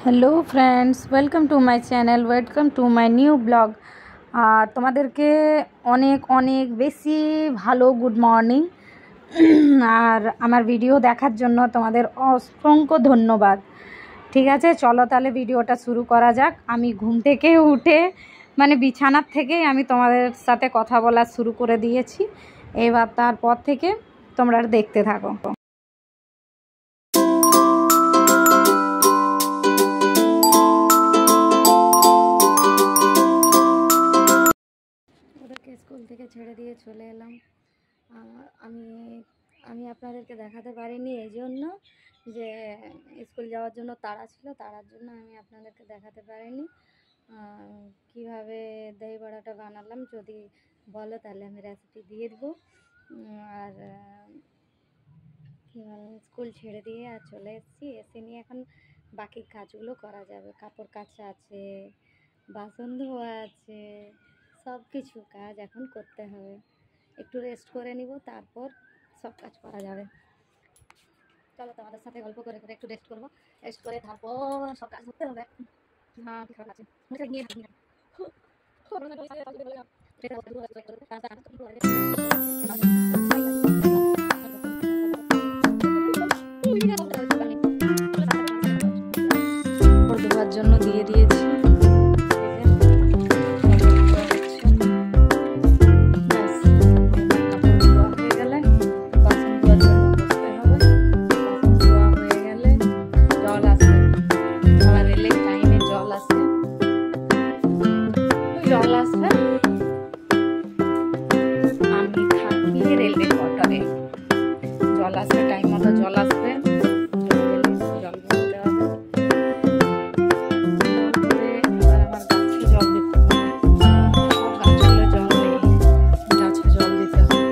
Hello friends, welcome to my channel, welcome to my new blog. আর তোমাদেরকে অনেক অনেক বেশি ভালো গুড মর্নিং। আর আমার ভিডিও দেখার জন্য তোমাদের অসংখ্য ধন্যবাদ। ঠিক আছে, চলো তাহলে ভিডিওটা শুরু করা যাক। আমি ঘুম থেকে উঠে বিছানার থেকেই আমি তোমাদের সাথে কথা বলা শুরু করে দিয়েছি। এবার তারপর থেকে তোমরা দেখতে থাকো। ওদেরকে স্কুল থেকে ছেড়ে দিয়ে চলে এলাম। আমি আমি আপনাদেরকে দেখাতে পারিনি এই জন্য যে স্কুল যাওয়ার জন্য তাড়া ছিল, তাড়ার জন্য আমি আপনাদেরকে দেখাতে পারিনি। কিভাবে দই বড়াটা বানালাম যদি বলো তাহলে আমি রেসিপি দিয়ে দেবো। আর স্কুল ছেড়ে দিয়ে আর চলে এসেছি, এসে নিয়ে এখন বাকি কাজগুলো করা যাবে। কাপড় কাচা আছে, বাসন ধোয়া আছে, সব কিছু কাজ এখন করতে হবে। একটু রেস্ট করে নিব, তারপর সব কাজ করা যাবে। চলো তোমাদের সাথে গল্প করে করে একটু রেস্ট করবো, রেস্ট করে তারপর সব কাজ করতে হবে। হ্যাঁ, ঠিক আছে। ধোয়ার জন্য দিয়ে দিয়েছি। জল আসবে, আমি থাকি রেলওয়ে কোয়ার্টারে। জল আসবে, টাইম মতো জল আসবে, জল ভরতে হবে। এবার আমার গাছে জল দিতে হবে। গাছগুলো জল নেই, গাছে জল দিতে হবে।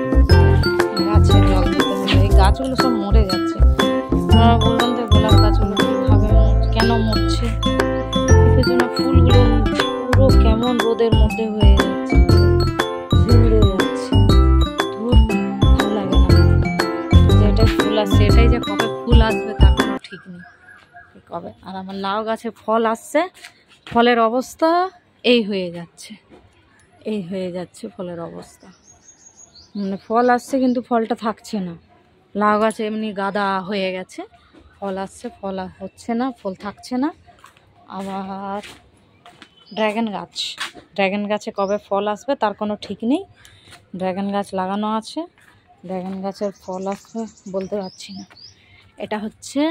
গাছে জল দিতে হবে, এই গাছগুলো সব মরে যাচ্ছে। আপনারা বলবেন যে গোলাপ গাছগুলো কীভাবে কেন মরছে? কিসের জন্য? ফুলগুলো পুরো কেমন রোদের মধ্যে হয়ে যাচ্ছে, ঝিমড়ে যাচ্ছে। ধুর, ভালো লাগে না। যেটাই ফুল আসছে, এটাই যে কবে ফুল আসবে তার কোনো ঠিক নেই কবে। আর আমার লাউ গাছে ফল আসছে, ফলের অবস্থা এই হয়ে যাচ্ছে, এই হয়ে যাচ্ছে ফলের অবস্থা। ফল আসছে কিন্তু ফলটা থাকছে না। লাউ গাছে এমনি গাদা হয়ে গেছে, ফল আসছে, ফল হচ্ছে না, ফল থাকছে না। আবার ড্রাগন গাছে কবে ফল আসবে তার কোনো ঠিক নেই। ড্রাগন গাছ লাগানো আছে, ড্রাগন গাছের ফল আসবে বলতে পারছি না। এটা হচ্ছে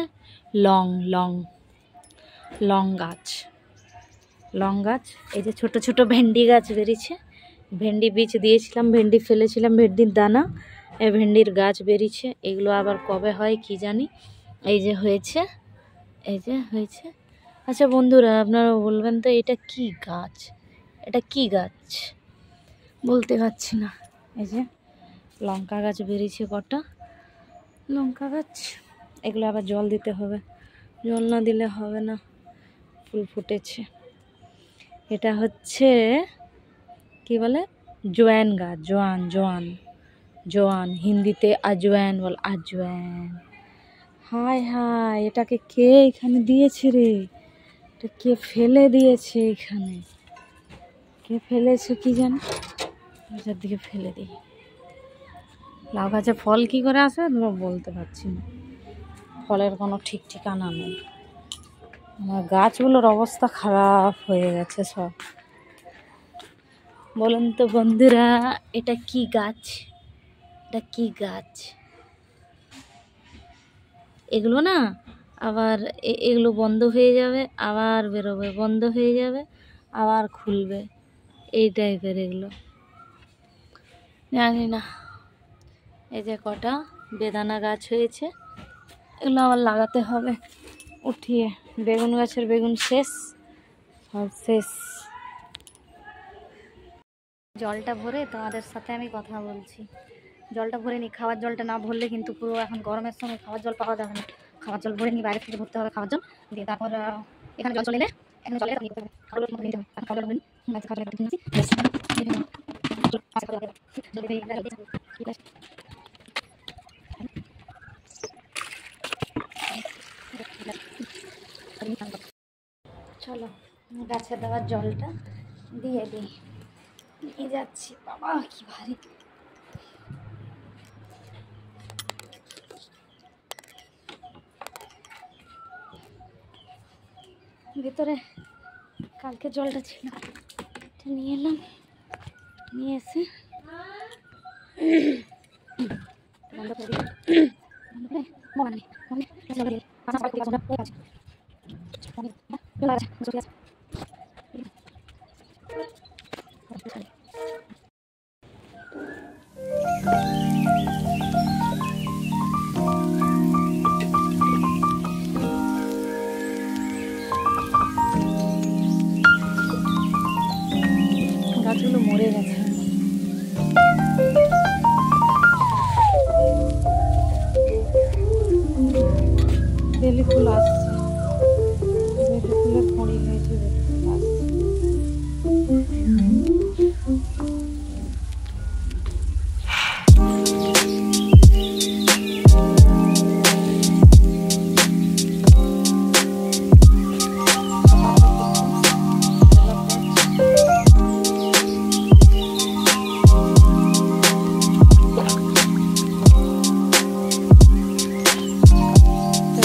লং গাছ। এই যে ছোট ছোট ভেন্ডি গাছ বেরিয়েছে, ভেন্ডি বীজ দিয়েছিলাম, ভেন্ডি ফেলেছিলাম, ভেন্ডির দানা, এই ভেন্ডির গাছ বেরিয়েছে। এগুলো আবার কবে হয় কি জানি। এই যে হয়েছে, এই যে হয়েছে। আচ্ছা বন্ধুরা, আপনারা বলবেন তো এটা কি গাছ? এটা কি গাছ বলতে পারছি না। এই যে লঙ্কা গাছ বেরিয়েছে কটা, লঙ্কা গাছ। এগুলো আবার জল দিতে হবে, জল না দিলে হবে না। ফুল ফুটেছে। এটা হচ্ছে কি বলে, জোয়ান গাছ, জোয়ান হিন্দিতে আজওয়ান বল, আজওয়ান। হায় হায়, এটাকে কে এখানে দিয়েছে রে? এটা কে ফেলে দিয়েছে এখানে? কে ফেলেছে কি জানি, ওটার দিকে ফেলে দিই। লাউ গাছে ফল কি করে আসবে তোমরা বলতে পারছি না, ফলের কোনো ঠিক ঠিকানা নেই। আমার গাছগুলোর অবস্থা খারাপ হয়ে গেছে সব। বলেন তো বন্ধুরা, এটা কি গাছ? এটা কি গাছ? এগুলো না আবার এগুলো বন্ধ হয়ে যাবে, আবার বেরোবে, বন্ধ হয়ে যাবে, আবার খুলবে, এই টাইপের এগুলো, জানি না। এই যে কটা বেদানা গাছ হয়েছে, এগুলো আবার লাগাতে হবে উঠিয়ে। বেগুন গাছের বেগুন শেষ, সব শেষ। জলটা ভরে তোমাদের সাথে আমি কথা বলছি। জলটা ভরে নিই, খাওয়ার জলটা না ভরলে কিন্তু পুরো এখন গরমের সময় খাওয়ার জল পাওয়া যাবে না। খাওয়ার জল ভরে নিই, বাইরে থেকে ভরতে হবে খাওয়ার জল দিয়ে। তারপর এখানে জল চলে এলে এখানে জলে নিতে হবে, খাওয়ার জল নিতে হবে। খাওয়ার জল চলো গাছে দেওয়ার জলটা দিয়ে দিই। নিয়ে যাচ্ছি। বাবা কি ভারী। ভেতরে কালকে জলটা ছিল, এটা নিয়ে এলাম। নিয়ে এসে বন্ধ করে দিই। গাছগুলো মরে গেছে। বেলি ফুল আসছে, বেলি ফুলের ফড়ি হয়েছে, বেলি ফুল আসছে।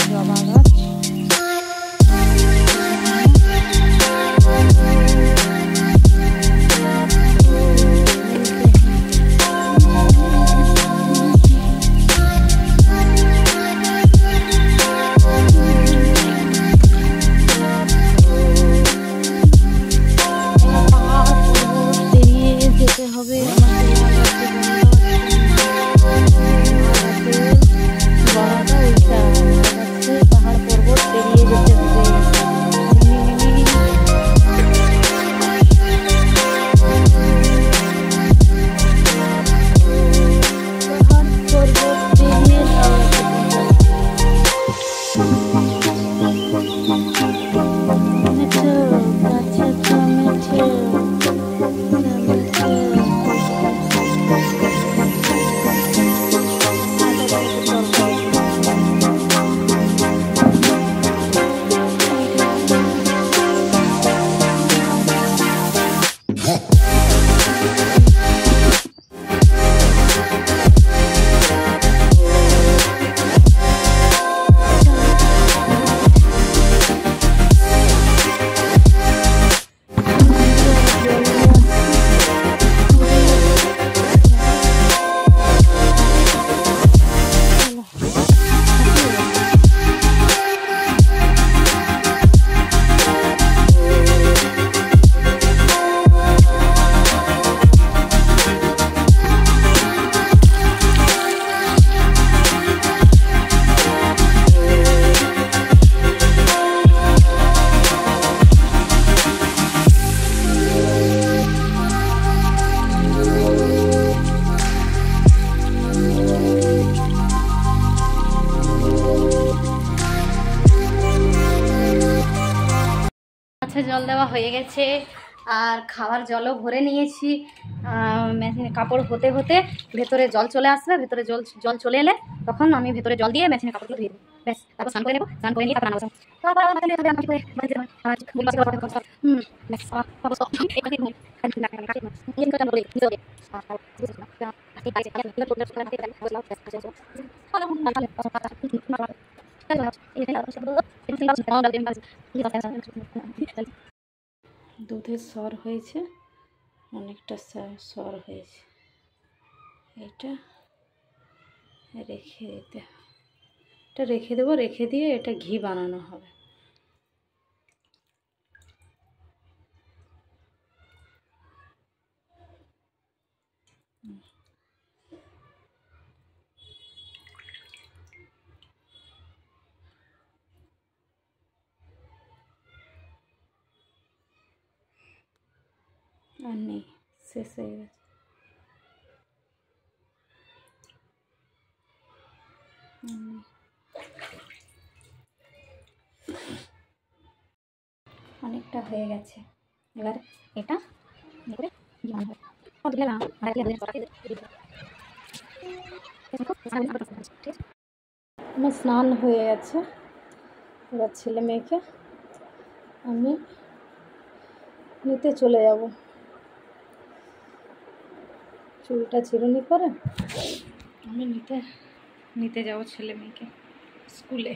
জবা গাছ হবে। বড়াটা উল্টা পাহাড় পর্বত পেরিয়ে যেতে হবে। জল দেওয়া হয়ে গেছে আর খাওয়ার জলও ভরে নিয়েছি। মেশিনে কাপড় হতে হতে ভেতরে জল চলে আসবে। ভেতরে জল চলে এলে তখন আমি ভেতরে জল দিয়ে মেশিনে কাপড়গুলো ধুয়ে দেবো। ব্যাস, তারপর স্নান করে নেবো। স্নান করে নিয়ে দুধের সর হয়েছে, অনেকটা সর হয়েছে। এটা রেখে দিতে, এটা রেখে দেবো। রেখে দিয়ে এটা ঘি বানানো হবে। আর নেই, শেষ হয়ে গেছে। অনেকটা হয়ে গেছে। এবার এটা আমার স্নান হয়ে গেছে। এবার ছেলে মেয়েকে আমি নিতে চলে যাব। চুলটা চিরুনি করে আমি নিতে যাব ছেলে মেয়েকে স্কুলে।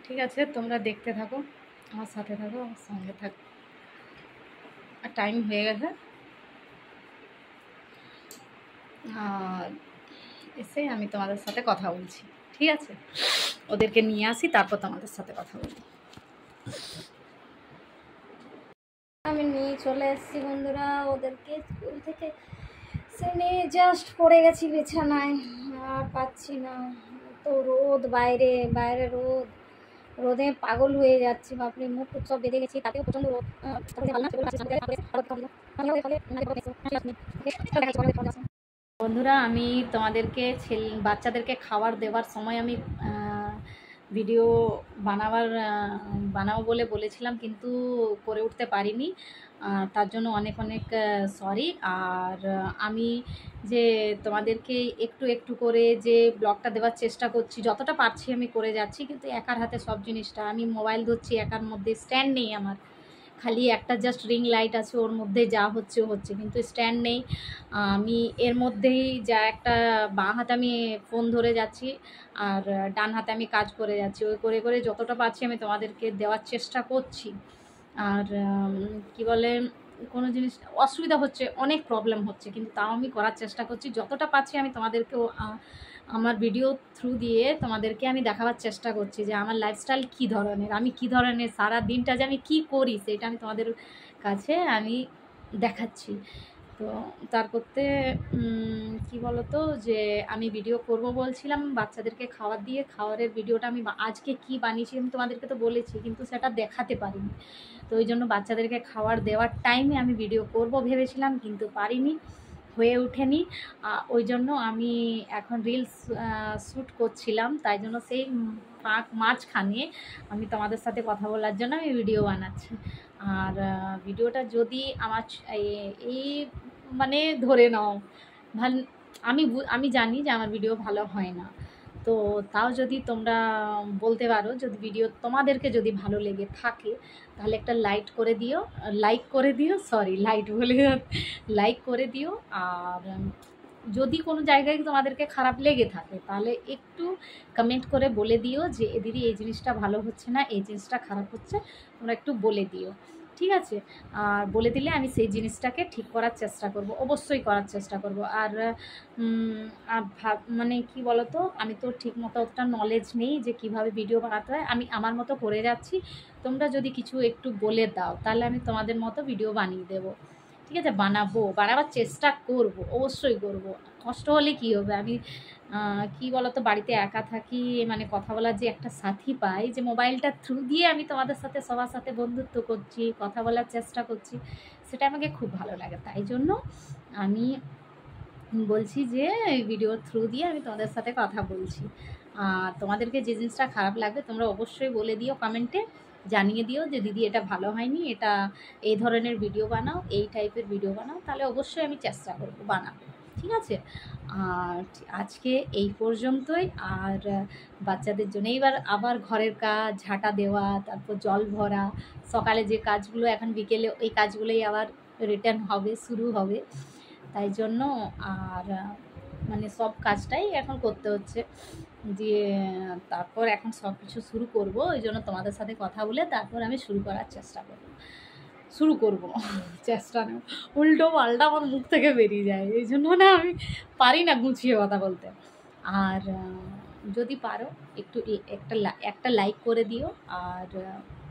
ঠিক আছে, তোমরা দেখতে থাকো, আমার সাথে থাকো, আমার সঙ্গে থাকো। আর টাইম হয়ে গেছে, আর এসে আমি তোমাদের সাথে কথা বলছি। ঠিক আছে, ওদেরকে নিয়ে আসি, তারপর তোমাদের সাথে কথা বলি। আমি নিয়ে চলে এসেছি বন্ধুরা ওদেরকে স্কুল থেকে। সে নিয়ে জাস্ট পড়ে গেছি বিছানায়, আর পাচ্ছি না। তো রোদ, বাইরে রোদে পাগল হয়ে যাচ্ছি। বাপরে, মুখ সব বেঁধে গেছি, তাতেও প্রচণ্ড রোদ। বন্ধুরা, আমি তোমাদেরকে বাচ্চাদেরকে খাবার দেওয়ার সময় আমি ভিডিও বানাবো বলে বলেছিলাম, কিন্তু করে উঠতে পারিনি। তার জন্য অনেক অনেক সরি। আর আমি যে তোমাদেরকে একটু একটু করে যে ব্লগটা দেওয়ার চেষ্টা করছি, যতটা পারছি আমি করে যাচ্ছি, কিন্তু একার হাতে সব জিনিসটা। আমি মোবাইল ধরছি, একার মধ্যে স্ট্যান্ড নেই আমার, খালি একটা জাস্ট রিং লাইট আছে, ওর মধ্যে যা হচ্ছে হচ্ছে, কিন্তু স্ট্যান্ড নেই। আমি এর মধ্যেই যা একটা বাঁ হাতে আমি ফোন ধরে যাচ্ছি, আর ডান হাতে আমি কাজ করে যাচ্ছি। ওই করে করে যতটা পারছি আমি তোমাদেরকে দেওয়ার চেষ্টা করছি। আর কি বলে, কোনো জিনিস অসুবিধা হচ্ছে, অনেক প্রবলেম হচ্ছে, কিন্তু তাও আমি করার চেষ্টা করছি। যতটা পারছি আমি তোমাদেরকেও আমার ভিডিও থ্রু দিয়ে তোমাদেরকে আমি দেখাবার চেষ্টা করছি যে আমার লাইফস্টাইল কী ধরনের, আমি কী ধরনের সারা দিনটা যে আমি কী করি, সেটা আমি তোমাদের কাছে আমি দেখাচ্ছি। তো তার করতে কি বলো তো, যে আমি ভিডিও করব বলছিলাম বাচ্চাদেরকে খাওয়ারের ভিডিওটা আমি আজকে কি বানিয়েছি আমি তোমাদেরকে তো বলেছি, কিন্তু সেটা দেখাতে পারিনি। তো ওই জন্য বাচ্চাদেরকে খাবার দেওয়ার টাইমে আমি ভিডিও করব ভেবেছিলাম, কিন্তু পারিনি, হয়ে ওঠেনি। ওই জন্য আমি এখন রিলস শ্যুট করছিলাম, তাই জন্য সেই মাঝখানে আমি তোমাদের সাথে কথা বলার জন্য আমি ভিডিও বানাচ্ছি। আর ভিডিওটা যদি আমার এই মানে ধরে নাও ভালো, আমি জানি যে আমার ভিডিও ভালো হয় না, তো তাও যদি তোমরা বলতে পারো, যদি ভিডিও তোমাদেরকে যদি ভালো লেগে থাকে, তাহলে একটা লাইক করে দিও। আর যদি কোনো জায়গায় তোমাদেরকে খারাপ লেগে থাকে, তাহলে একটু কমেন্ট করে বলে দিও যে দিদি এই জিনিসটা ভালো হচ্ছে না, এই জিনিসটা খারাপ হচ্ছে, তোমরা একটু বলে দিও। ঠিক আছে, আর বলে দিলে আমি সেই জিনিসটাকে ঠিক করার চেষ্টা করব, অবশ্যই করার চেষ্টা করব। আর মানে কি বলো তো, আমি তো ঠিক মতো অতটা নলেজ নেই যে কিভাবে ভিডিও বানাতে হয়, আমি আমার মতো করে যাচ্ছি। তোমরা যদি কিছু একটু বলে দাও, তাহলে আমি তোমাদের মতো ভিডিও বানিয়ে দেবো। ঠিক আছে, বানাবার চেষ্টা করব, অবশ্যই করব। কষ্ট হলে কি হবে, আমি কি বলো তো, বাড়িতে একা থাকি, মানে কথা বলার যে একটা সাথী পাই, যে মোবাইলটা থ্রু দিয়ে আমি তোমাদের সাথে সবার সাথে বন্ধুত্ব করছি, কথা বলার চেষ্টা করছি, সেটা আমাকে খুব ভালো লাগে। তাই জন্য আমি বলছি যে ভিডিওর থ্রু দিয়ে আমি তোমাদের সাথে কথা বলছি। আর তোমাদেরকে যে জিনিসটা খারাপ লাগবে তোমরা অবশ্যই বলে দিও, কমেন্টে জানিয়ে দিও যে দিদি এটা ভালো হয়নি, এটা এই ধরনের ভিডিও বানাও, এই টাইপের ভিডিও বানাও, তাহলে অবশ্যই আমি চেষ্টা করবো বানাবো। ঠিক আছে, আর আজকে এই পর্যন্তই। আর বাচ্চাদের জন্য এইবার আবার ঘরের কাজ, ঝাঁটা দেওয়া, তারপর জল ভরা, সকালে যে কাজগুলো এখন বিকেলে ওই কাজগুলোই আবার রিটার্ন হবে, শুরু হবে। তাই জন্য আর মানে সব কাজটাই এখন করতে হচ্ছে, দিয়ে তারপর এখন সব কিছু শুরু করব। ওই জন্য তোমাদের সাথে কথা বলে তারপর আমি শুরু করার চেষ্টা করব চেষ্টা না, উল্টো পাল্টা আমার মুখ থেকে বেরিয়ে যায়, এই জন্য না আমি পারি না গুছিয়ে কথা বলতে। আর যদি পারো একটু একটা লাইক করে দিও, আর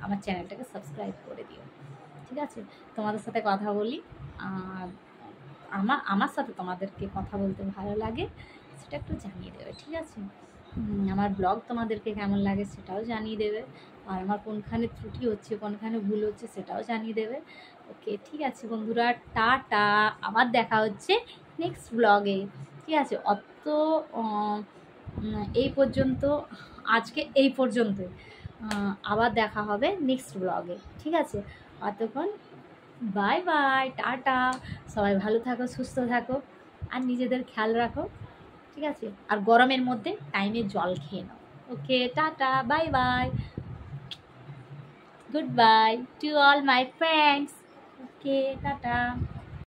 আমার চ্যানেলটাকে সাবস্ক্রাইব করে দিও। ঠিক আছে, তোমাদের সাথে কথা বলি, আর আমার সাথে তোমাদেরকে কথা বলতে ভালো লাগে সেটা একটু জানিয়ে দেবে। ঠিক আছে, আমার ব্লগ তোমাদেরকে কেমন লাগে সেটাও জানিয়ে দেবে, আর আমার কোনখানে ত্রুটি হচ্ছে, কোনখানে ভুল হচ্ছে সেটাও জানিয়ে দেবে। ওকে, ঠিক আছে বন্ধুরা, টাটা, আবার দেখা হচ্ছে নেক্সট ব্লগে। ঠিক আছে, এই পর্যন্ত, আজকে এই পর্যন্তই, আবার দেখা হবে নেক্সট ব্লগে। ঠিক আছে, অতক্ষণ বাই বাই, টাটা, সবাই ভালো থাকো, সুস্থ থাকো, আর নিজেদের খেয়াল রাখো। ঠিক আছে, আর গরমের মধ্যে টাইমে জল খেয়ে নাও। Okay, tata, bye bye, good bye to all my friends. Okay, tata.